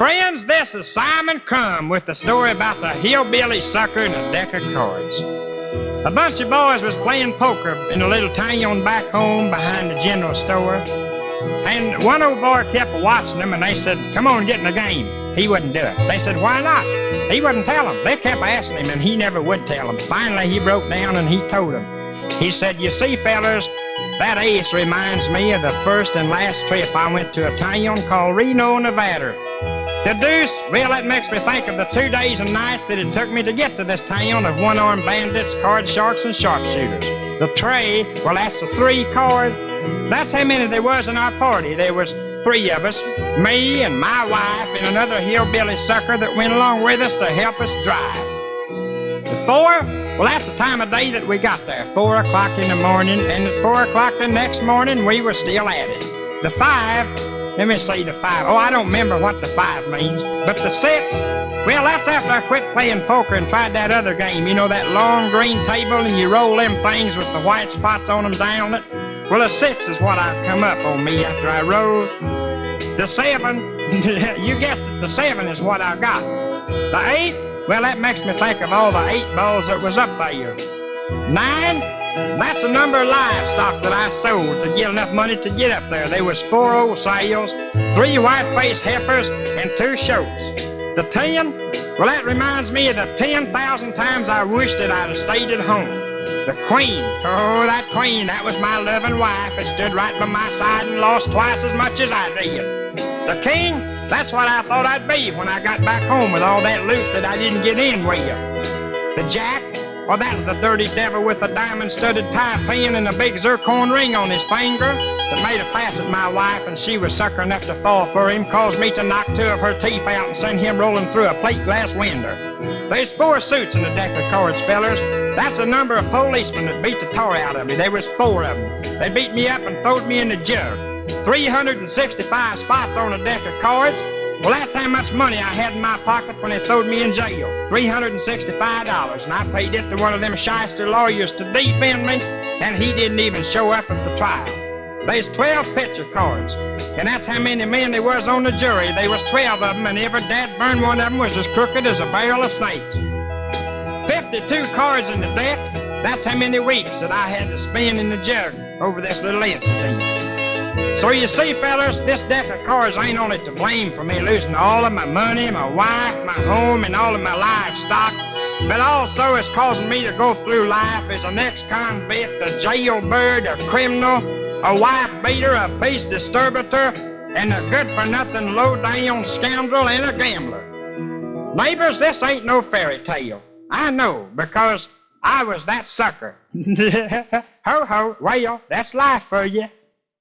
Friends, this is Simon Crum with the story about the hillbilly sucker and a deck of cards. A bunch of boys was playing poker in a little town back home behind the general store. And one old boy kept watching them, and they said, "Come on, get in the game." He wouldn't do it. They said, "Why not?" He wouldn't tell them. They kept asking him, and he never would tell them. Finally, he broke down and he told them. He said, "You see, fellers, that ace reminds me of the first and last trip I went to a town called Reno, Nevada. The deuce, well, that makes me think of the 2 days and nights that it took me to get to this town of one-armed bandits, card sharks, and sharpshooters. The tray, well, that's the 3 cards. That's how many there was in our party. There was 3 of us, me and my wife and another hillbilly sucker that went along with us to help us drive. The 4, well, that's the time of day that we got there, 4 o'clock in the morning, and at 4 o'clock the next morning, we were still at it. The 5, let me see the 5. Oh, I don't remember what the 5 means, but the 6, well, that's after I quit playing poker and tried that other game, you know, that long green table and you roll them things with the white spots on them down it. Well, a 6 is what I've come up on me after I rolled. The 7, you guessed it, the 7 is what I got. The 8, well, that makes me think of all the 8 balls that was up there. 9, that's a number of livestock that I sold to get enough money to get up there. There was 4 old sales, 3 white-faced heifers, and 2 shoats. The 10, well, that reminds me of the 10,000 times I wished that I'd have stayed at home. The queen, oh, that queen, that was my loving wife. It stood right by my side and lost twice as much as I did. The king, that's what I thought I'd be when I got back home with all that loot that I didn't get in with. The jack, well, that was the dirty devil with a diamond-studded tie pin and a big zircon ring on his finger that made a pass at my wife, and she was sucker enough to fall for him, caused me to knock 2 of her teeth out and send him rolling through a plate glass window. There's 4 suits in the deck of cards, fellers. That's a number of policemen that beat the tar out of me. There was 4 of them. They beat me up and throwed me in the jug. 365 spots on a deck of cards. Well, that's how much money I had in my pocket when they throwed me in jail. $365, and I paid it to one of them shyster lawyers to defend me, and he didn't even show up at the trial. There's 12 picture cards, and that's how many men there was on the jury. There was 12 of them, and every dad-burn one of them was as crooked as a barrel of snakes. 52 cards in the deck, that's how many weeks that I had to spend in the jug over this little incident. So you see, fellas, this deck of cards ain't only to blame for me losing all of my money, my wife, my home, and all of my livestock, but also it's causing me to go through life as an ex-convict, a jailbird, a criminal, a wife-beater, a peace disturbator, and a good-for-nothing, low-down scoundrel and a gambler. Neighbors, this ain't no fairy tale. I know, because I was that sucker. Ho, ho, well, that's life for you.